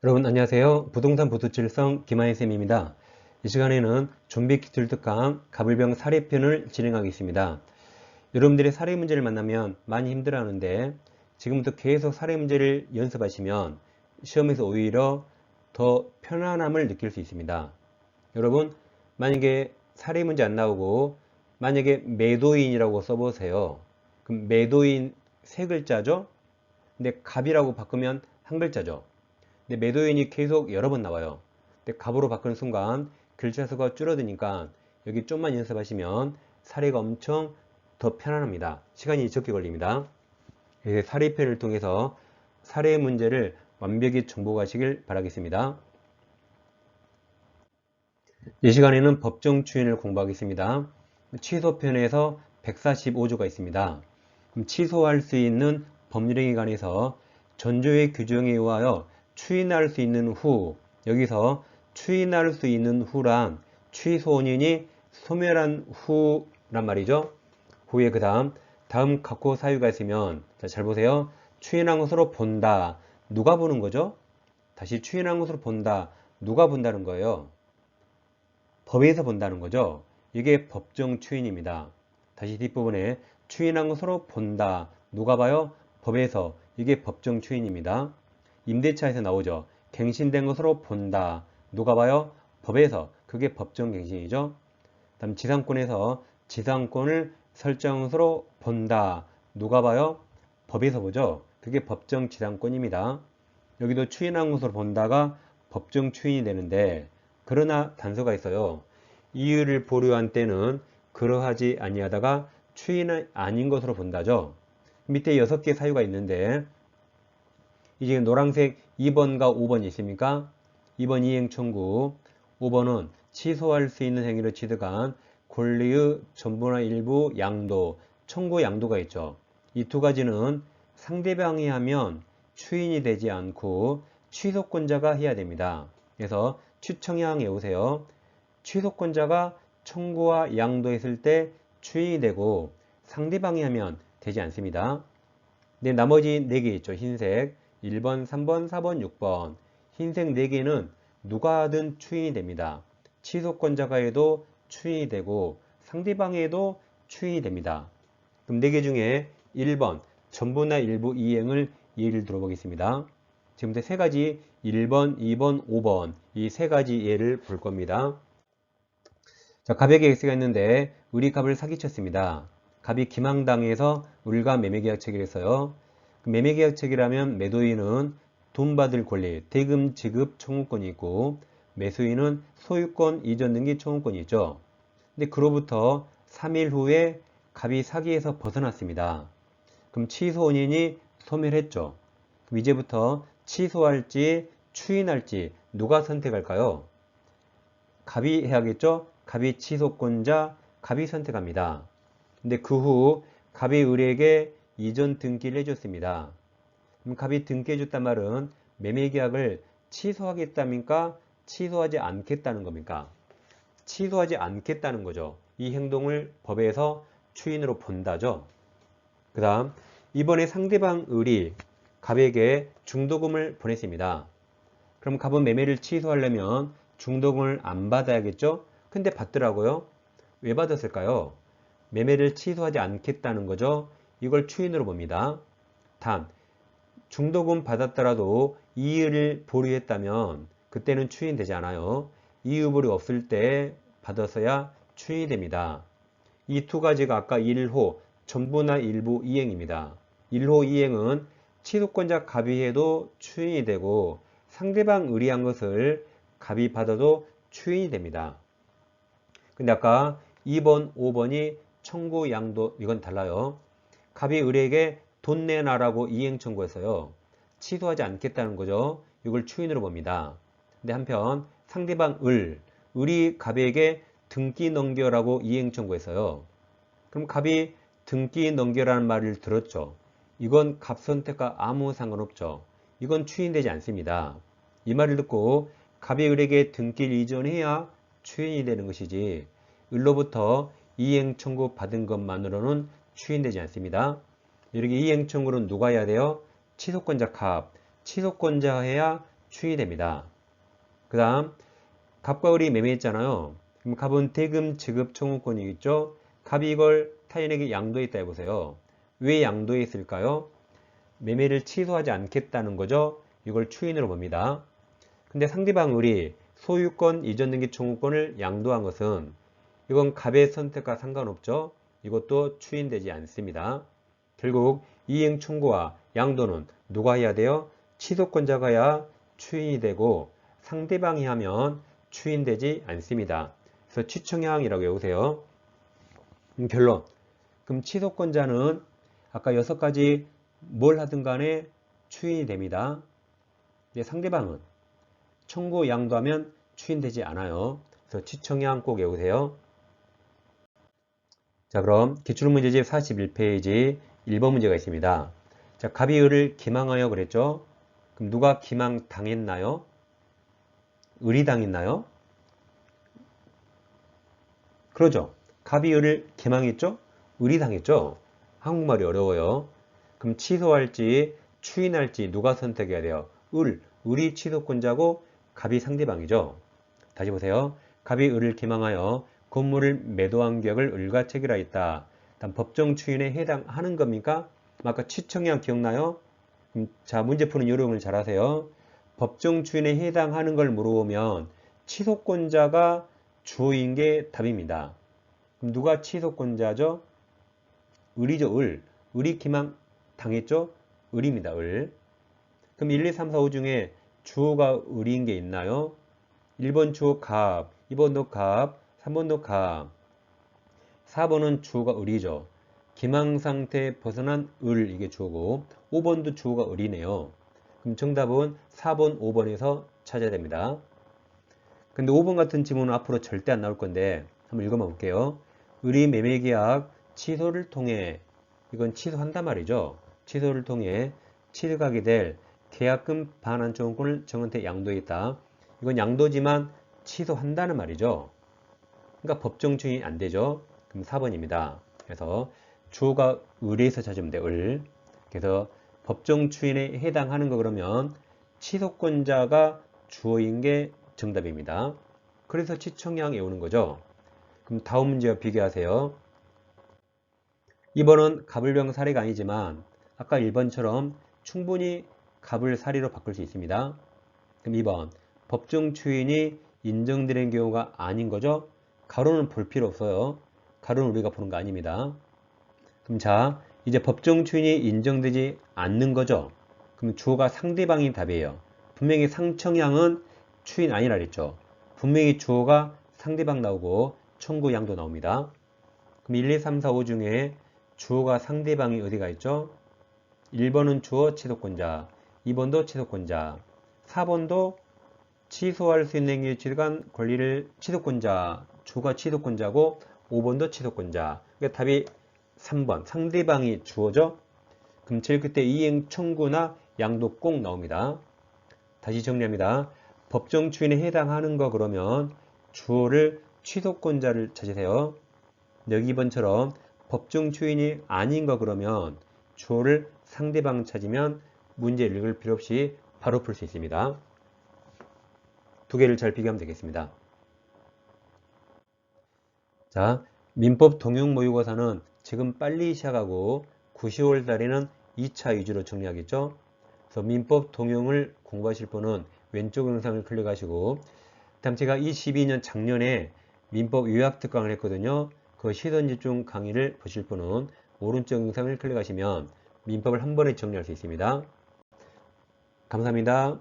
여러분 안녕하세요. 부동산 부두칠성 김하인쌤입니다. 이 시간에는 좀비 기술 특강 가불병 사례편을 진행하겠습니다. 여러분들이 사례 문제를 만나면 많이 힘들어하는데 지금부터 계속 사례 문제를 연습하시면 시험에서 오히려 더 편안함을 느낄 수 있습니다. 여러분 만약에 사례 문제 안 나오고 만약에 매도인이라고 써보세요. 그럼 매도인 세 글자죠? 근데 갑이라고 바꾸면 한 글자죠. 근데 매도인이 계속 여러 번 나와요. 근데 갑으로 바꾸는 순간 글자 수가 줄어드니까 여기 좀만 연습하시면 사례가 엄청 더 편안합니다. 시간이 적게 걸립니다. 사례편을 통해서 사례 문제를 완벽히 정복하시길 바라겠습니다. 이 시간에는 법정 추인을 공부하겠습니다. 취소편에서 145조가 있습니다. 취소할 수 있는 법률행위 관해서 전조의 규정에 의하여 추인할 수 있는 후, 여기서 추인할 수 있는 후란 취소원인이 소멸한 후란 말이죠. 후에 다음 각호 사유가 있으면 잘 보세요. 추인한 것으로 본다. 누가 보는 거죠? 다시 추인한 것으로 본다. 누가 본다는 거예요? 법에서 본다는 거죠. 이게 법정 추인입니다. 다시 뒷부분에 추인한 것으로 본다. 누가 봐요? 법에서. 이게 법정 추인입니다. 임대차에서 나오죠. 갱신된 것으로 본다. 누가 봐요? 법에서. 그게 법정 갱신이죠. 다음 지상권에서 지상권을 설정한 것으로 본다. 누가 봐요? 법에서 보죠. 그게 법정 지상권입니다. 여기도 추인한 것으로 본다가 법정 추인이 되는데 그러나 단서가 있어요. 이유를 보류한 때는 그러하지 아니하다가 추인이 아닌 것으로 본다죠. 밑에 6개 사유가 있는데 이제 노란색 2번과 5번이 있습니까? 2번 이행 청구, 5번은 취소할 수 있는 행위를 취득한 권리의 전부나 일부 양도, 청구 양도가 있죠. 이 두 가지는 상대방이 하면 추인이 되지 않고 취소권자가 해야 됩니다. 그래서 추청양 외우세요. 취소권자가 청구와 양도했을 때 추인이 되고 상대방이 하면 되지 않습니다. 네, 나머지 4개 있죠. 흰색 1번, 3번, 4번, 6번 흰색 4개는 누가 하든 추인이 됩니다. 취소권자가 해도 추인이 되고 상대방이 해도 추인이 됩니다. 그럼 4개 중에 1번 전부나 일부 이행을 예를 들어보겠습니다. 지금부터 3가지 1번, 2번, 5번 이 3가지 예를 볼 겁니다. 자, 갑에게 X가 있는데 우리 갑을 사기쳤습니다. 갑이 기망당해서 우리가 매매계약 체결했어요. 매매계약 체결하면 매도인은 돈 받을 권리, 대금 지급 청구권이 있고 매수인은 소유권 이전 등기 청구권이 있죠. 근데 그로부터 3일 후에 갑이 사기에서 벗어났습니다. 그럼 취소 원인이 소멸했죠. 그럼 이제부터 취소할지 추인할지 누가 선택할까요? 갑이 해야겠죠? 갑이 취소권자, 갑이 선택합니다. 근데 그 후 갑이 을에게 이전 등기를 해줬습니다. 그럼 갑이 등기해줬단 말은 매매계약을 취소하겠답니까? 취소하지 않겠다는 겁니까? 취소하지 않겠다는 거죠. 이 행동을 법에서 추인으로 본다죠. 그 다음 이번에 상대방 을이 갑에게 중도금을 보냈습니다. 그럼 갑은 매매를 취소하려면 중도금을 안 받아야겠죠? 근데 받더라고요. 왜 받았을까요? 매매를 취소하지 않겠다는 거죠. 이걸 추인으로 봅니다. 다음, 중도금 받았더라도 이의를 보류했다면 그때는 추인되지 않아요. 이의 보류 없을 때 받았어야 추인이 됩니다. 이 두 가지가 아까 1호, 전부나 일부 이행입니다. 1호 이행은 취소권자 갑이 해도 추인이 되고 상대방 의리한 것을 갑이 받아도 추인이 됩니다. 근데 아까 2번, 5번이 청구 양도 이건 달라요. 갑이 을에게 돈 내놔라고 이행 청구했어요. 취소하지 않겠다는 거죠. 이걸 추인으로 봅니다. 근데 한편 상대방 을이 갑에게 등기 넘겨라고 이행 청구했어요. 그럼 갑이 등기 넘겨라는 말을 들었죠. 이건 갑 선택과 아무 상관없죠. 이건 추인되지 않습니다. 이 말을 듣고 갑이 을에게 등기를 이전해야 추인이 되는 것이지 을로부터 이행 청구 받은 것만으로는 추인되지 않습니다. 이렇게 이행 청구는 누가 해야 돼요? 취소권자 갑. 취소권자 해야 추인이 됩니다. 그 다음 갑과 을이 매매했잖아요. 그럼 갑은 대금 지급 청구권이 있죠. 갑이 이걸 타인에게 양도했다 해보세요. 왜 양도했을까요? 매매를 취소하지 않겠다는 거죠. 이걸 추인으로 봅니다. 근데 상대방 을이 소유권 이전 등기 청구권을 양도한 것은 이건 갑의 선택과 상관없죠. 이것도 추인되지 않습니다. 결국 이행 청구와 양도는 누가 해야 돼요? 취소권자가 해야 추인이 되고 상대방이 하면 추인되지 않습니다. 그래서 취청향이라고 외우세요. 결론. 그럼 취소권자는 아까 6가지 뭘 하든 간에 추인이 됩니다. 상대방은 청구 양도하면 추인되지 않아요. 그래서 취청향 꼭 외우세요. 자, 그럼 기출문제집 41페이지 1번 문제가 있습니다. 자, 갑이 을을 기망하여 그랬죠? 그럼 누가 기망 당했나요? 을이 당했나요? 그러죠. 갑이 을을 기망했죠? 을이 당했죠? 한국말이 어려워요. 그럼 취소할지 추인할지 누가 선택해야 돼요? 을이 취소권자고 갑이 상대방이죠. 다시 보세요. 갑이 을을 기망하여 건물을 매도한 계약을 을과 체결하였다. 일단 법정 추인에 해당하는 겁니까? 아까 취청량 기억나요? 자, 문제 푸는 요령을 잘 하세요. 법정 추인에 해당하는 걸 물어보면 취소권자가 주어인 게 답입니다. 그럼 누가 취소권자죠? 을이죠, 을. 을이 기망 당했죠? 을입니다, 을. 그럼 1, 2, 3, 4, 5 중에 주어가 을인 게 있나요? 1번 주어 갑, 2번도 갑, 3번도 갑. 4번은 주어가 을이죠. 기망 상태에 벗어난 을, 이게 주어고 5번도 주어가 을이네요. 그럼 정답은 4번, 5번에서 찾아야 됩니다. 근데 5번 같은 지문은 앞으로 절대 안 나올 건데 한번 읽어봐 볼게요. 을이 매매계약 취소를 통해, 이건 취소한단 말이죠. 취소를 통해 취득하게 될 계약금 반환 청구권을 정한테 양도했다. 이건 양도지만 취소한다는 말이죠. 그러니까 법정 추인이 안 되죠. 그럼 4번입니다. 그래서 주어가 을에서 찾으면 돼, 을. 그래서 법정 추인에 해당하는 거 그러면 취소권자가 주어인 게 정답입니다. 그래서 취청량 외우는 거죠. 그럼 다음 문제와 비교하세요. 2번은 갑을병 사례가 아니지만 아까 1번처럼 충분히 갑을 사례로 바꿀 수 있습니다. 그럼 2번 법정 추인이 인정되는 경우가 아닌 거죠. 가로는 볼 필요 없어요. 가로는 우리가 보는 거 아닙니다. 그럼 자, 이제 법정 추인이 인정되지 않는 거죠. 그럼 주어가 상대방이 답이에요. 분명히 상청량은 추인 아니라 그랬죠. 분명히 주어가 상대방 나오고 청구 양도 나옵니다. 그럼 1, 2, 3, 4, 5 중에 주어가 상대방이 어디가 있죠? 1번은 주어 취소권자, 2번도 취소권자, 4번도 취소할 수 있는 행위에 취득한 권리를 취소권자, 주가 취소권자고 5번도 취소권자. 그러니까 답이 3번, 상대방이 주어죠? 그럼 제일 끝에 이행 청구나 양도 꼭 나옵니다. 다시 정리합니다. 법정 추인에 해당하는 거 그러면 주어를 취소권자를 찾으세요. 여기 2번처럼 법정 추인이 아닌 거 그러면 주어를 상대방 찾으면 문제 읽을 필요 없이 바로 풀 수 있습니다. 두 개를 잘 비교하면 되겠습니다. 자, 민법 동용 모의고사는 지금 빨리 시작하고 9, 10월 달에는 2차 위주로 정리하겠죠. 그래서 민법 동용을 공부하실 분은 왼쪽 영상을 클릭하시고, 다음 제가 22년 작년에 민법 요약 특강을 했거든요. 그 시선 집중 강의를 보실 분은 오른쪽 영상을 클릭하시면 민법을 한 번에 정리할 수 있습니다. 감사합니다.